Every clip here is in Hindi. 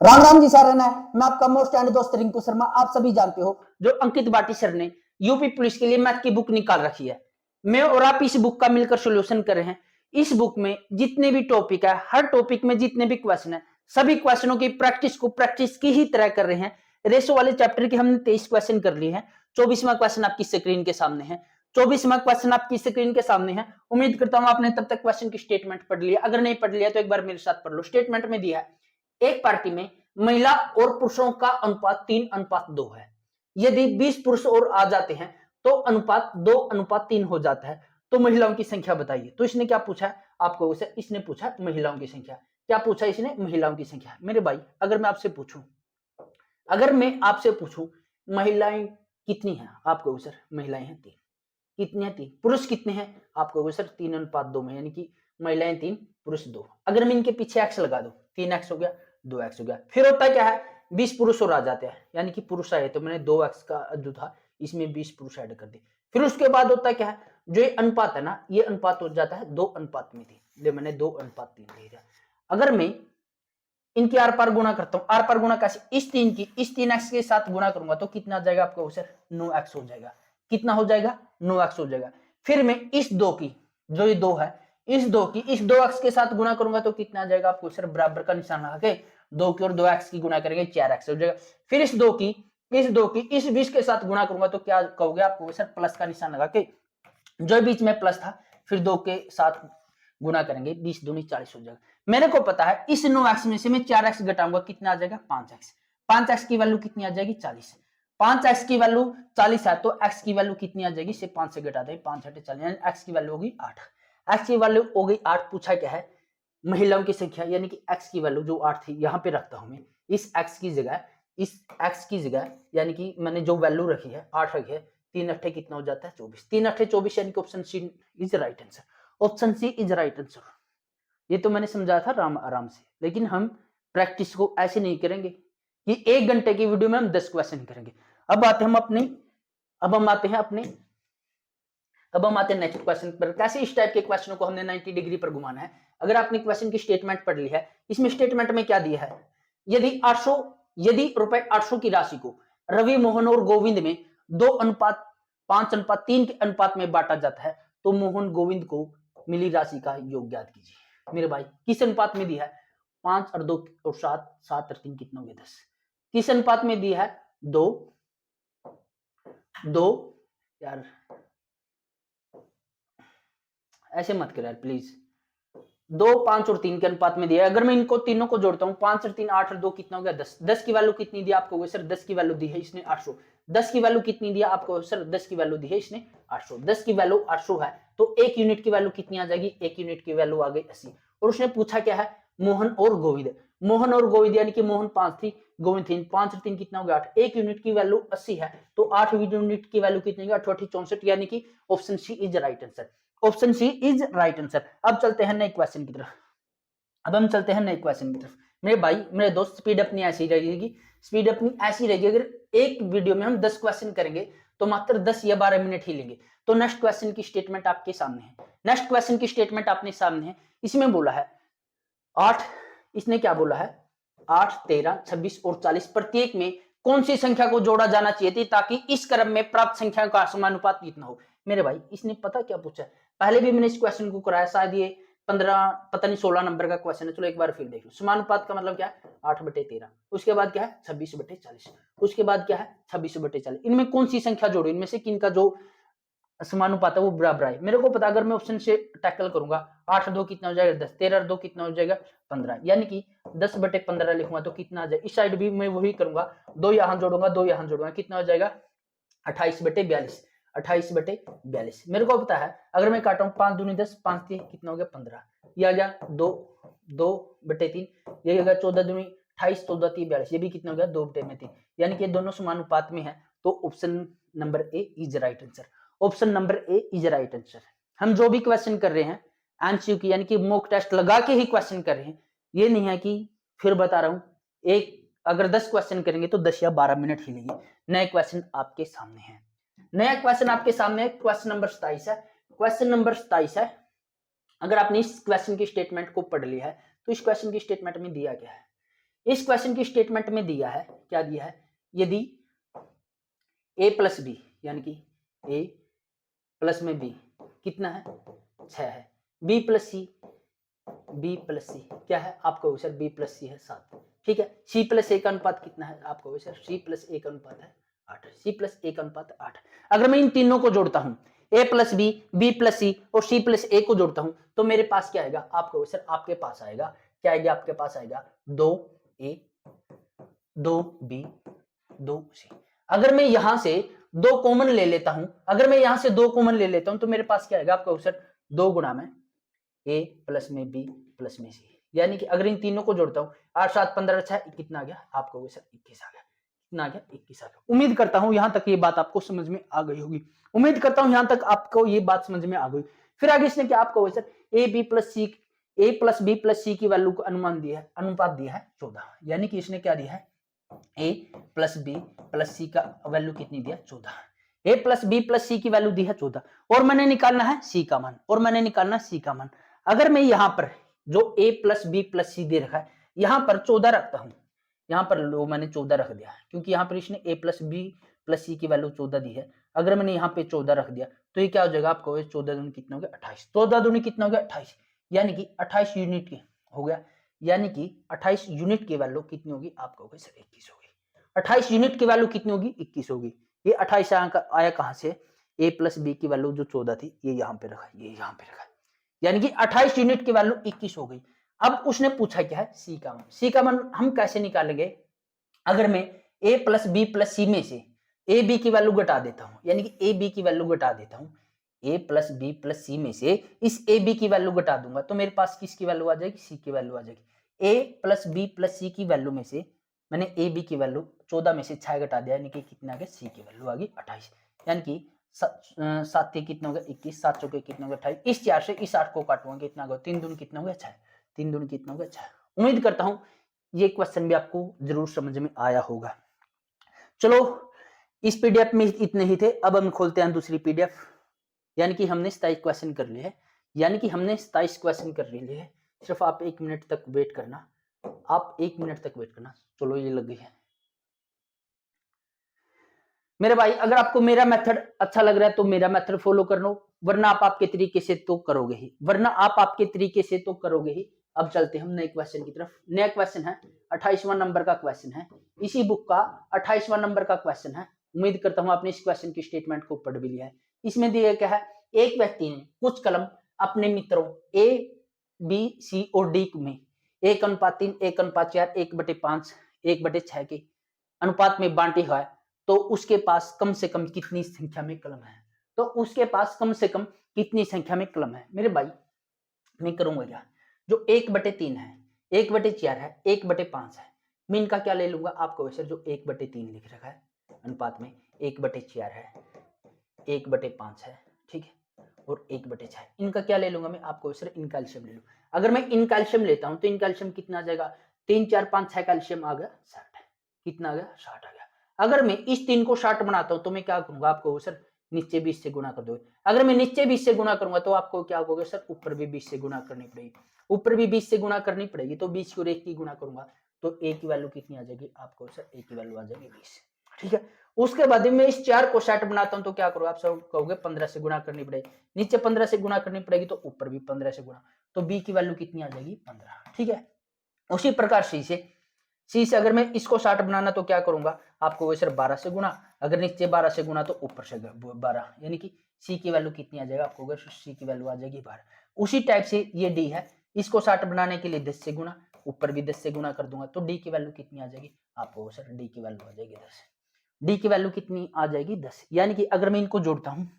राम राम जी सारे ने मैं आपका मोस्ट एंड दोस्त रिंकू शर्मा। आप सभी जानते हो जो अंकित बाटी सर ने यूपी पुलिस के लिए मैथ की बुक निकाल रखी है। मैं और आप इस बुक का मिलकर सोल्यूशन कर रहे हैं। इस बुक में जितने भी टॉपिक है, हर टॉपिक में जितने भी क्वेश्चन है, सभी क्वेश्चनों की प्रैक्टिस को प्रैक्टिस की ही तरह कर रहे हैं। रेशो वाले चैप्टर के हमने 23 क्वेश्चन कर लिए हैं। 24वां क्वेश्चन आपकी स्क्रीन के सामने है। 24वां क्वेश्चन आपकी स्क्रीन के सामने है। उम्मीद करता हूं आपने तब तक क्वेश्चन की स्टेटमेंट पढ़ लिया। अगर नहीं पढ़ लिया तो एक बार मेरे साथ पढ़ लो। स्टेटमेंट में दिया है एक पार्टी में महिला और पुरुषों का अनुपात 3:2 है। यदि 20 पुरुष और आ जाते हैं तो अनुपात 2:3 हो जाता है। तो महिलाओं की संख्या बताइए। तो इसने क्या पूछा है आपको? उसे इसने पूछा महिलाओं की संख्या। क्या पूछा इसने? महिलाओं की संख्या। मेरे भाई अगर मैं आपसे पूछूं महिलाएं कितनी हैं, आपको सर महिलाएं हैं 3। कितनी है? 3। पुरुष कितने हैं? आपको सर 3:2 में, यानी कि महिलाएं 3 पुरुष 2। अगर मैं इनके पीछे एक्स लगा दूं, 3x हो गया, 2x हो गया। फिर होता क्या है 20 पुरुष और आ जाते हैं, यानी कि पुरुष आए तो मैंने 2x का जो था इसमें 20 पुरुष ऐड कर दिए। फिर उसके बाद होता क्या है, जो ये अनुपात है ना, ये अनुपात हो जाता है 2:3। मैंने 2:3 दे दिया। अगर मैं इनकी आर पार गुणा करता हूं, आर पार गुणा कैसे? इस 3x के साथ गुणा करूंगा तो कितना आ जाएगा आपको सर? 9x हो जाएगा। कितना हो जाएगा? 9x हो जाएगा। फिर मैं इस 2 की, जो ये 2 है, इस 2x के साथ गुणा करूंगा तो कितना आ जाएगा आपको सर? बराबर का निशान लगा के 2 की और 2x की गुणा करेंगे 4x हो जाएगा। फिर इस 2 की इस 20 के साथ गुणा करूंगा तो क्या कहोगे आपको सर? प्लस का निशान लगा के, जो बीच में प्लस था, फिर 2 के साथ गुणा करेंगे, 20 दूनी 40 हो जाएगा। मेरे को पता है इस 9x में से मैं 4x घटाऊंगा, कितना आ जाएगा? 5x। 5x की वैल्यू कितनी आ जाएगी? 40। 5x की वैल्यू 40 है तो x की वैल्यू कितनी आ जाएगी? इसे 5 से घटा दें, 5 × 40, यानी x की वैल्यू होगी 8। x की वैल्यू हो गई 8। पूछा क्या है? महिलाओं की संख्या, यानी कि x की वैल्यू जो 8 थी यहां पे रखता हूं मैं। इस x की जगह यानी कि मैंने जो वैल्यू रखी है 8 रखी है, 3 अट्ठे कितना हो जाता है? 24। 3 अट्ठे 24, यानी कि option C is right answer. Option C is right answer. ये तो मैंने समझाया था आराम से, लेकिन हम प्रैक्टिस को ऐसे नहीं करेंगे कि 1 घंटे की वीडियो में हम 10 क्वेश्चन करेंगे। अब हम आते हैं नेक्स्ट क्वेश्चन पर। कैसे इस टाइप के क्वेश्चनों को हमने 90 डिग्री पर घुमाना है। अगर आपने क्वेश्चन की स्टेटमेंट पढ़ ली है, इसमें स्टेटमेंट में क्या दिया है? यदि रुपए 800 की राशि को रवि, मोहन और गोविंद में 2:5:3 के अनुपात में बांटा जाता है तो मोहन गोविंद को मिली राशि का योग ज्ञात कीजिए। मेरे भाई किस अनुपात में दिया है? 5 और 2 और 7, 7 और 3 कितना हो गया? 10। किस अनुपात में दिया है? 2 यार ऐसे मत कर यार प्लीज। 2, 5 और 3 के अनुपात में दिया है। अगर मैं इनको तीनों को जोड़ता हूं, 5 और 3 8 और 2 कितना हो गया? 10। 10 की वैल्यू कितनी दी आपको सर? 10 की वैल्यू दी है इसने 800। 10 की वैल्यू कितनी दिया आपको सर? 10 की वैल्यू दी है इसने 800। 10 की वैल्यू 800 है तो 1 यूनिट की वैल्यू कितनी आ जाएगी? 1 यूनिट की वैल्यू आ गई 80। और उसने पूछा क्या है? मोहन और गोविंद, यानी कि मोहन 5 थी, गोविंद 3। 5 और 3 कितना हो गया? 8। 1 यूनिट की वैल्यू 80 है तो 8 यूनिट की वैल्यू कितनी है? 8 64, यानी कि option C is right answer. Option C is right answer. अब चलते हैं नए क्वेश्चन की तरफ। मेरे भाई मेरे दोस्त, स्पीड अपनी ऐसी रहेगी, अगर एक वीडियो में हम 10 क्वेश्चन करेंगे तो मात्र 10 या 12 मिनट ही लेंगे। तो नेक्स्ट क्वेश्चन की स्टेटमेंट आपके सामने है। इसमें बोला है 8, इसने क्या बोला है? 8, 13, 26 और 40 प्रत्येक में कौन सी संख्या को जोड़ा जाना चाहिए थी ताकि इस क्रम में प्राप्त संख्या का समानुपात कितना हो? मेरे भाई इसने पता क्या पूछा है? पहले भी मैंने इस क्वेश्चन को कराया, शायद ये 15 पता नहीं 16 नंबर का क्वेश्चन है। चलो एक बार फिर देख लो। समानुपात का मतलब क्या है? 8/13। उसके बाद क्या है? 26/40। उसके बाद क्या है? 26/40। इनमें कौन सी संख्या जोड़ो? इनमें से किन का जो समानुपात है वो बराबर है? मेरे को पता, अगर मैं ऑप्शन से टैकल करूंगा, 8 और 2 कितना हो जाएगा? 10। 13 और 2 कितना हो जाएगा? 15, यानी कि 10/15 लिखूंगा तो कितना आ जाएगा? इस साइड भी मैं वही करूंगा, 2 यहां जोड़ूंगा, कितना हो जाएगा? 28/42। 28/42 मेरे को पता है। अगर मैं काटा हूं 5 दूनी 10, 5 3 कितना हो गया? 15। ये आ गया 2/3। ये आ गया 14 दूनी 28, 14 3 42। ये भी कितना हो गया? 2/3, यानी कि दोनों समानुपात में है तो option number A is right answer. Option number A is right answer. हम जो भी क्वेश्चन कर रहे हैं एमसीक्यू यानी कि मॉक टेस्ट लगा के ही क्वेश्चन कर रहे हैं। ये नहीं है कि, फिर बता रहा हूं, अगर 10 क्वेश्चन करेंगे तो 10 या 12 मिनट ही लेंगे। नए क्वेश्चन आपके सामने है। नया क्वेश्चन आपके सामने क्वेश्चन नंबर 27 है। अगर आपने इस क्वेश्चन की स्टेटमेंट को पढ़ लिया है तो इस क्वेश्चन की स्टेटमेंट में दिया गया है इस क्वेश्चन की स्टेटमेंट में दिया है, क्या दिया है, यदि a प्लस बी यानी कि a प्लस में b कितना है 6 है, b प्लस सी क्या है आपको सर b प्लस सी है 7, ठीक है। c प्लस a का अनुपात कितना है आपको सर c प्लस a का अनुपात है 8, c प्लस a का अनुपात 8। अगर मैं इन तीनों को जोड़ता हूं a plus B B plus C और c प्लस a को जोड़ता हूं तो मेरे पास क्या आएगा आपको सर, आपके पास आएगा क्या आएगा, आपके पास आएगा 2a 2b 2c। अगर मैं यहां से 2 कॉमन ले लेता हूं, अगर मैं यहां से 2 कॉमन ले लेता हूं तो मेरे पास क्या आएगा आपका सर 2 गुणा में a प्लस में b प्लस में c, यानी कि अगर इन तीनों को जोड़ता हूं 8 7 15 6 कितना आ गया आपको सर 21 आ गया, कितना आ गया 21 आ गया। उम्मीद करता हूं यहां तक ये बात आपको समझ में आ गई होगी, उम्मीद करता हूं यहां तक आपको ये बात समझ में आ गई। फिर आगे इसने क्या आपको sir a b plus c की वैल्यू को अनुमान दिया है, अनुपात दिया है 14, यानी कि इसने क्या दिया है a प्लस बी प्लस सी का वैल्यू कितनी दिया 14, a प्लस बी प्लस सी की वैल्यू दी है 14 और मैंने निकालना है c का मान, और मैंने निकालना है c का मान। अगर मैं यहां पर जो a प्लस बी प्लस सी दे रखा है यहां पर 14 रखता हूं, यहां पर लो मैंने 14 रख दिया क्योंकि यहां पर इसने a प्लस बी प्लस सी की वैल्यू 14 दी है। अगर मैंने यहाँ पे 14 रख दिया तो ये क्या हो जाएगा आपको 14 दूनी कितना हो गया 28, 14 दूनी कितना हो गया 28, यानी कि 28 यूनिट की हो गया, यानी कि 28 यूनिट की वैल्यू कितनी होगी आपको सर 21 होगी। 28 यूनिट की वैल्यू कितनी होगी 21 होगी। ये 28 आया कहां से, a प्लस बी की वैल्यू जो 14 थी ये यहाँ पे रखा, ये यहाँ पे रखा, यानी कि 28 यूनिट की वैल्यू 21 हो गई। अब उसने पूछा क्या है सी का मान, सी का मान हम कैसे निकालेंगे, अगर मैं a प्लस बी प्लस सी में से ए बी की वैल्यू घटा देता हूं, यानी कि ए बी की वैल्यू घटा देता हूं, a प्लस बी प्लस सी में से इस ए बी की वैल्यू घटा दूंगा तो मेरे पास किसकी वैल्यू आ जाएगी सी की वैल्यू आ जाएगी। a प्लस बी प्लस सी की वैल्यू में से मैंने ए बी की वैल्यू 14 में से 6 घटा दिया, यानी कि कितना आ गया सी की वैल्यू आ गई 28, यानी कि 7 कितना हो गया 21, 7 चौके कितना हो गया 28, इस 4 से इस 8 को काटूंगा कितना होगा 3 दूनी कितना हो गया 6, 3 दूनी कितना हो गया 6। उम्मीद करता हूं ये क्वेश्चन भी आपको जरूर समझ में आया होगा। चलो इस पीडीएफ में इतने ही थे, अब हम खोलते हैं दूसरी पीडीएफ, यानी कि हमने 27 क्वेश्चन कर लिए हैं, यानी कि हमने 27 क्वेश्चन कर लिए हैं। सिर्फ आप 1 मिनट तक वेट करना, आप 1 मिनट तक वेट करना। चलो ये लग गई है मेरे भाई, अगर आपको मेरा मेथड अच्छा लग रहा है तो मेरा मेथड फॉलो कर लो, वरना आप आपके तरीके से तो करोगे ही, वरना आप आपके तरीके से तो करोगे ही। अब चलते हैं हम नए क्वेश्चन की तरफ। नया क्वेश्चन है 28वां नंबर का क्वेश्चन है, इसी बुक का 28वां नंबर का क्वेश्चन है। उम्मीद करता हूं आपने इस क्वेश्चन की स्टेटमेंट को पढ़ भी लिया है। इसमें दिया क्या है, एक व्यक्ति ने कुछ कलम अपने मित्रों ए बी सी और डी में 1:3 1:4 1/5 1/6 के अनुपात में बांटी है, तो उसके पास कम से कम कितनी संख्या में कलम है, तो उसके पास कम से कम कितनी संख्या में कलम है। मेरे भाई मैं करूंगा क्या, जो 1/3 है 1/4 है 1/5 है, मैं इनका क्या ले लूंगा आपको वैसे, जो 1/3 लिख रखा है अनुपात में 1/4 है 1/5 है, ठीक है, और 1/6, इनका क्या ले लूंगा मैं आपको वैसे इनका एलसीएम ले लूं। अगर मैं इनका एलसीएम लेता हूं तो इनका एलसीएम कितना आ जाएगा, 3 4 5 6 का एलसीएम आ गया 60, कितना आ गया 60 आ गया। अगर मैं इस 3 को 60 बनाता हूं तो मैं क्या करूंगा आपको सर, नीचे 20 से गुना कर दो। अगर मैं नीचे 20 से गुना करूंगा तो आपको क्या होगा सर, ऊपर भी 20 से गुना करनी पड़ेगी, ऊपर भी 20 से गुना करनी पड़ेगी, तो 20 को 1 की गुना करूंगा तो ए की वैल्यू कितनी आ जाएगी आपको सर, ए की वैल्यू आ जाएगी 20, ठीक है। उसके बाद मैं इस 4 को 60 बनाता हूं तो क्या करूंगा आप सब कहोगे 15 से गुना करनी पड़ेगी, नीचे 15 से गुना करनी पड़ेगी तो ऊपर भी 15 से गुना, तो बी की वैल्यू कितनी आ जाएगी 15, ठीक है। उसी प्रकार सी से अगर मैं इसको 60 बनाना तो क्या करूंगा आपको वैसे 12 से गुना, अगर नीचे 12 से गुना तो ऊपर से 12, यानी कि सी की वैल्यू कितनी आ जाएगा आपको, सी की वैल्यू आ जाएगी 12। उसी टाइप से ये डी है, इसको 60 बनाने के लिए 10 से गुना, ऊपर भी 10 से गुना कर दूंगा तो डी की वैल्यू कितनी आ जाएगी आपको सर, डी की वैल्यू आ जाएगी 10, डी की वैल्यू कितनी आ जाएगी 10, यानी कि अगर मैं इनको जोड़ता हूँ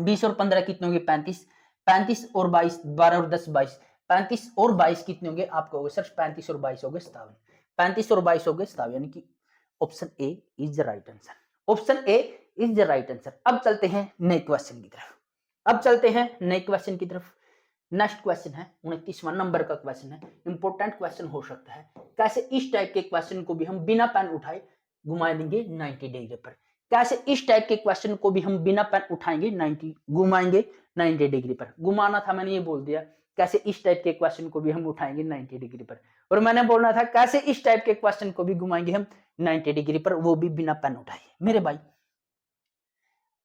20 और 15 कितने होंगे 35, 35 और 22 12 और 10 22, 35 और 22 कितने होंगे आपको सर, 35 और 22 हो गए 57, 35 और 22 हो गए 57, यानी कि option A is the right answer, option A is the right answer. अब चलते हैं नए क्वेश्चन की तरफ, अब चलते हैं नए क्वेश्चन की तरफ। नेक्स्ट क्वेश्चन है 29वां नंबर का क्वेश्चन है, इंपॉर्टेंट क्वेश्चन हो सकता है। कैसे इस टाइप के क्वेश्चन को भी हम बिना पेन उठाए घुमा देंगे 90 डिग्री पर, कैसे इस टाइप के क्वेश्चन को भी हम बिना पेन उठाएंगे 90 घुमाएंगे 90 डिग्री पर। घुमाना था मैंने ये बोल दिया, कैसे इस टाइप के क्वेश्चन को भी हम उठाएंगे 90 डिग्री पर, और मैंने बोलना था कैसे इस टाइप के क्वेश्चन को भी घुमाएंगे हम 90 डिग्री पर, वो भी बिना पेन उठाए। मेरे भाई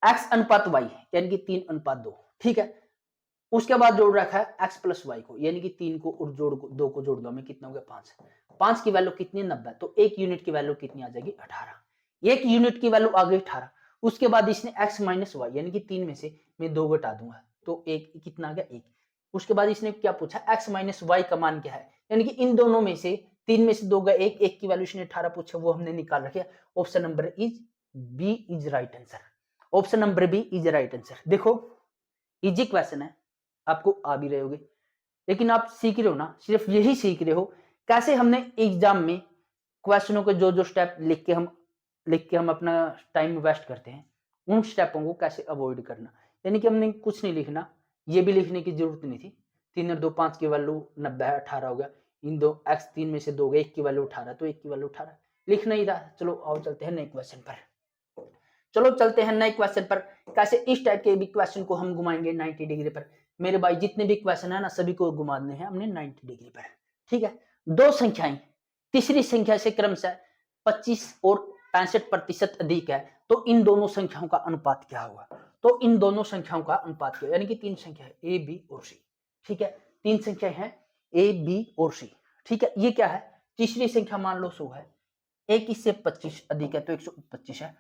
x अनुपात y यानी कि 3:2, ठीक है। उसके बाद जोड़ रखा है x प्लस वाई को, यानी कि 3 को और जोड़ 2 को जोड़ दो, में कितना हो गया 5। 5 की वैल्यू कितनी 90, तो 1 यूनिट की वैल्यू कितनी आ जाएगी 18। 1 यूनिट की वैल्यू आ गई 18। उसके बाद इसने x माइनस वाई यानी कि 3 में से मैं 2 घटा दूंगा तो 1 कितना आ गया 1। उसके बाद इसने क्या पूछा x माइनस वाई का मान क्या है, यानी कि इन दोनों में से 3 में से 2 गया 1, 1 की वैल्यू इसने 18 पूछा, वो हमने निकाल रखा। Option number is B is right answer. Option number B is right answer. देखो इजी क्वेश्चन है, आपको आ भी रहे होगे, लेकिन आप सीख रहे हो ना, सिर्फ यही सीख रहे हो कैसे हमने एग्जाम में क्वेश्चनों के जो स्टेप लिख के हम अपना टाइम वेस्ट करते हैं, उन स्टेपों को कैसे अवॉइड करना। यानी कि हमने कुछ नहीं लिखना, ये भी लिखने की जरूरत नहीं थी। 3 और 2 5 की वैल्यू 90 है, 18 हो गया। इन दो x 3 में से 2 गए, 1 की वैल्यू 18, तो 1 की वैल्यू 18 लिखना ही था। चलो आओ चलते हैं नए क्वेश्चन पर। चलो चलते हैं नए क्वेश्चन पर, कैसे इस टाइप के भी क्वेश्चन को हम घुमाएंगे 90 डिग्री पर। मेरे भाई जितने भी क्वेश्चन है ना, सभी को घुमाने हैं हमने 90 डिग्री पर, ठीक है। दो संख्याएं तीसरी संख्या से क्रमशः 25 और 65% अधिक है, तो इन दोनों संख्याओं का अनुपात क्या होगा। तो इन दोनों संख्याओं का अनुपात क्या, यानी कि 3 संख्या है ए बी और सी, ठीक है। 3 संख्या है ए बी और सी, ठीक है। ये क्या है, तीसरी संख्या मान लो 100 है, एक इससे 25 अधिक है तो 125 है,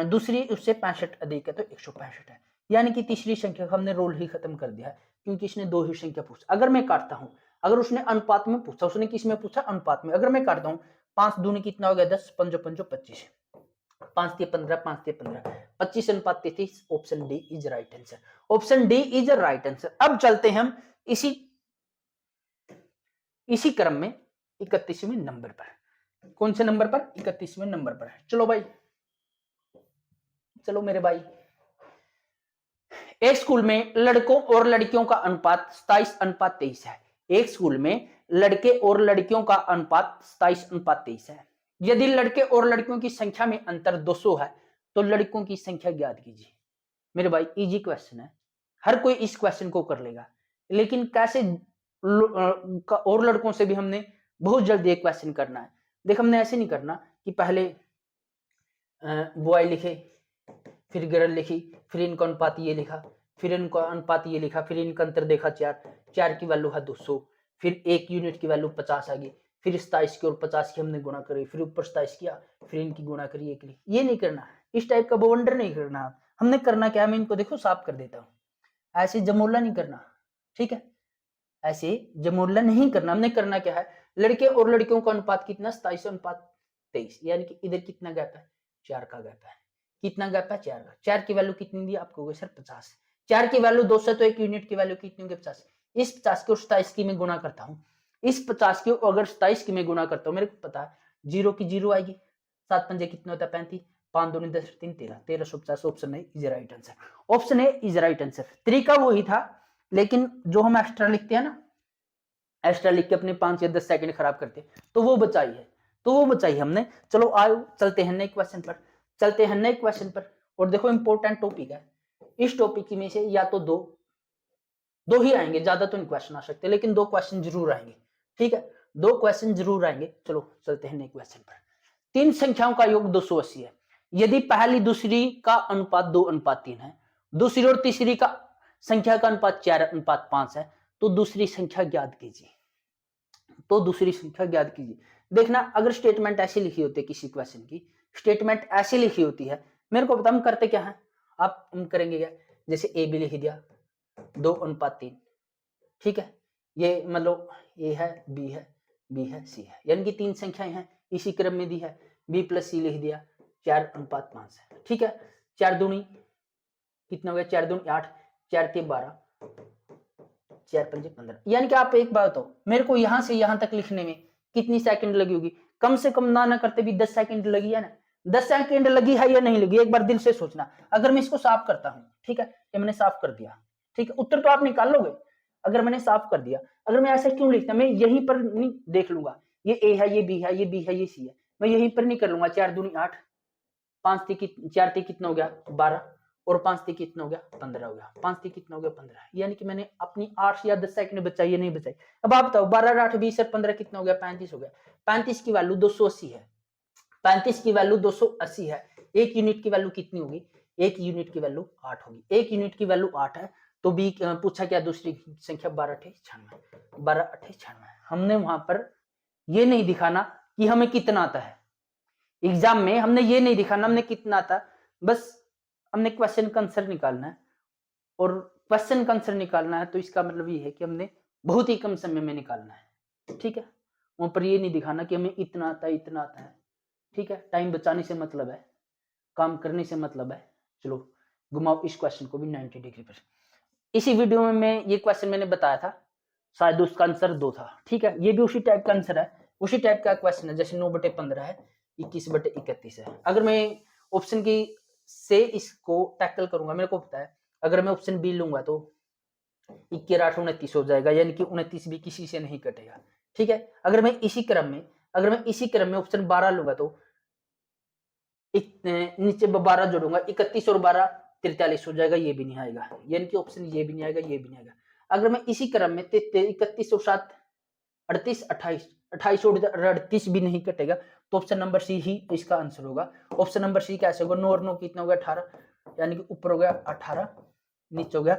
दूसरी उससे 65 अधिक है तो 165 है। यानी कि तीसरी संख्या का हमने रोल ही खत्म कर दिया है, क्योंकि इसने 2 ही संख्या पूछा। अगर मैं काटता हूं, अगर उसने अनुपात में पूछा, उसने किस में पूछा अनुपात में, अगर मैं काटता हूं 5 दूनी कितना हो गया 10, 5 5 25, 5 3 15, 5 3 15, 25 अनुपात 33। Option D is right answer. Option D is right answer. अब चलते हैं हम इसी क्रम में 31वें नंबर पर। कौन से नंबर पर, 31वें नंबर पर। चलो भाई, चलो मेरे भाई, एक स्कूल में लड़कों और लड़कियों का अनुपात 27:23 है। एक स्कूल में लड़के और लड़कियों का अनुपात 27:23 है। यदि लड़के और लड़कियों की संख्या में अंतर 200 है, तो लड़कों की संख्या ज्ञात कीजिए। मेरे भाई इजी क्वेश्चन है, हर कोई इस क्वेश्चन को कर लेगा, लेकिन कैसे और लड़कों से भी हमने बहुत जल्दी एक क्वेश्चन करना है। देख, हमने ऐसे नहीं करना कि पहले बॉय लिखे, फिर गर्ल लिखी, फिर इनका अनुपात ये लिखा, फिर इनका अनुपात ये लिखा, फिर इनका अंतर देखा 4 की वैल्यू है 200, फिर 1 यूनिट की वैल्यू 50 आ गई, फिर 27 की और 50 की हमने गुणा करी, फिर ऊपर 27 किया, फिर इनकी गुणा करी 1 की। ये नहीं करना, इस टाइप का बवंडर नहीं करना। हमने करना क्या है, मैं इनको देखो साफ कर देता हूँ, ऐसे जमोला नहीं करना, ठीक है। ऐसे जमोला नहीं करना। हमने करना क्या है, लड़के और लड़कियों का अनुपात कितना 27:23, यानी कि इधर कितना गैप है 4 का गैप है। कितना गैप है 4 का। 4 की वैल्यू कितनी दी आपको सर 50। 4 की वैल्यू 200, तो 1 यूनिट की वैल्यू कितनी होगी 50। इस 50 को 27 की मैं गुणा करता हूँ, इस 50 की अगर 27 की मैं गुणा करता हूँ, मेरे को पता है 0 की 0 आएगी, 7 पंजे कितना होता है 35, 5 दूनी 10 3 13, 1350। ऑप्शन है इज राइट आंसर। ऑप्शन है इज राइट आंसर। तरीका वही था, लेकिन जो हम एक्स्ट्रा लिखते हैं ना, एक्स्ट्रा लिख के अपने 5 या 10 सेकंड खराब करते हैं, तो वो बचाई हमने। चलो आओ चलते हैं नए क्वेश्चन पर, चलते हैं नए क्वेश्चन पर। और देखो इंपॉर्टेंट टॉपिक है, इस टॉपिक में से या तो दो ही आएंगे, ज्यादा तो नहीं क्वेश्चन आ सकते, लेकिन 2 क्वेश्चन जरूर आएंगे, ठीक है। 2 क्वेश्चन जरूर आएंगे। चलो चलते हैं नए क्वेश्चन पर। 3 संख्याओं का योग 280 है। यदि पहली दूसरी का अनुपात 2:3 है, दूसरी और तीसरी का संख्या का अनुपात 4:5 है, तो दूसरी संख्या ज्ञात कीजिए। देखना, अगर स्टेटमेंट ऐसी लिखी होती है, किसी क्वेश्चन की स्टेटमेंट ऐसी लिखी होती है, मेरे को पता हम करते क्या है, आप हम करेंगे क्या, जैसे ए बी लिख दिया 2:3, ठीक है। ये मतलब ए है, बी है, सी है, यानी कि 3 संख्याएं हैं, इसी क्रम में दी है। बी प्लस सी लिख दिया 4:5 है, ठीक है। 4 दूनी कितना हो गया, 4 दूनी 8, 4 3 12, 4 5 15। यानी कि आप एक बात बताओ, मेरे को यहां से यहां तक लिखने में कितनी सेकंड लगी होगी, कम से कम ना करते भी 10 सेकंड लगी है ना। 10 सेकंड लगी है या नहीं लगी, एक बार दिल से सोचना। अगर मैं इसको साफ करता हूं, ठीक है, ये मैंने साफ कर दिया, ठीक है, उत्तर तो आप निकाल लोगे। अगर मैंने साफ कर दिया, अगर मैं ऐसे क्यों लिखता, मैं यहीं पर नहीं देख लूंगा, ये ए है, ये बी है, ये बी है, ये सी है, मैं यहीं पर नहीं कर लूंगा। 4 दूनी 8, 5 4 कितना हो गया 12, और 5 3 कितना हो गया 15 हो गया, 5 3 कितना हो गया 15, यानी कि मैंने अपनी 8 या 10 सेकंड बचाई या नहीं बचाई। अब आप बताओ 12 8 20 और 15 कितना हो गया 35 हो गया। 35 की वैल्यू 280 है, 35 की वैल्यू 280 है। एक यूनिट की वैल्यू कितनी होगी, एक यूनिट की वैल्यू 8 होगी। एक यूनिट की वैल्यू 8 है तो बी पूछा क्या दूसरी संख्या 12 8 96, 12 8 96। हमने वहां पर ये नहीं दिखाना कि हमें कितना आता है, एग्जाम में हमने ये नहीं दिखाना हमने कितना आता, बस हमने क्वेश्चन का आंसर निकालना है। और क्वेश्चन का आंसर निकालना है तो इसका मतलब ये है कि हमने बहुत ही कम समय में निकालना है, ठीक है। वहां पर ये नहीं दिखाना कि हमें इतना आता है इतना आता है, ठीक है। टाइम बचाने से मतलब है, काम करने से मतलब है। चलो घुमाओ इस क्वेश्चन को भी 90 डिग्री पर। इसी वीडियो में मैं ये क्वेश्चन मैंने बताया था, शायद उसका आंसर 2 था, ठीक है। ये भी उसी टाइप का आंसर है, उसी टाइप का क्वेश्चन है, जैसे 9/15 है, 21/31 है। अगर मैं ऑप्शन की से इसको टैकल करूंगा, मेरे को पता है अगर मैं ऑप्शन बी लूंगा तो 21 8 29 हो जाएगा, यानी कि 29 भी किसी से नहीं कटेगा, ठीक है। अगर मैं इसी क्रम में ऑप्शन 12 लूंगा तो नीचे 12 जोड़ूंगा, 31 और 12 43 हो जाएगा, ये भी नहीं आएगा, यानी कि ऑप्शन ये भी नहीं आएगा, ये भी नहीं आएगा। अगर मैं इसी क्रम में 31 और 7 38 28 28 और 38 भी नहीं कटेगा तो ऑप्शन नंबर सी ही इसका आंसर होगा। ऑप्शन नंबर सी कैसे होगा, 9 और 9 कितना हो गया 18, यानी कि ऊपर हो गया 18, नीचे हो गया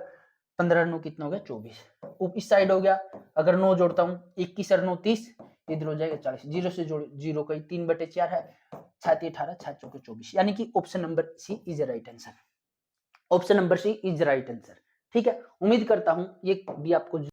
15 9 कितना हो गया 24, इस साइड हो गया। अगर 9 जोड़ता हूँ 21 और 9 30, इधर हो जाएगा 40, जीरो से जोड़ जीरो का 3/4 है, 7 18 6 चौके 24, यानी कि option number C is right answer. Option number C is right answer, ठीक है। उम्मीद करता हूं ये भी आपको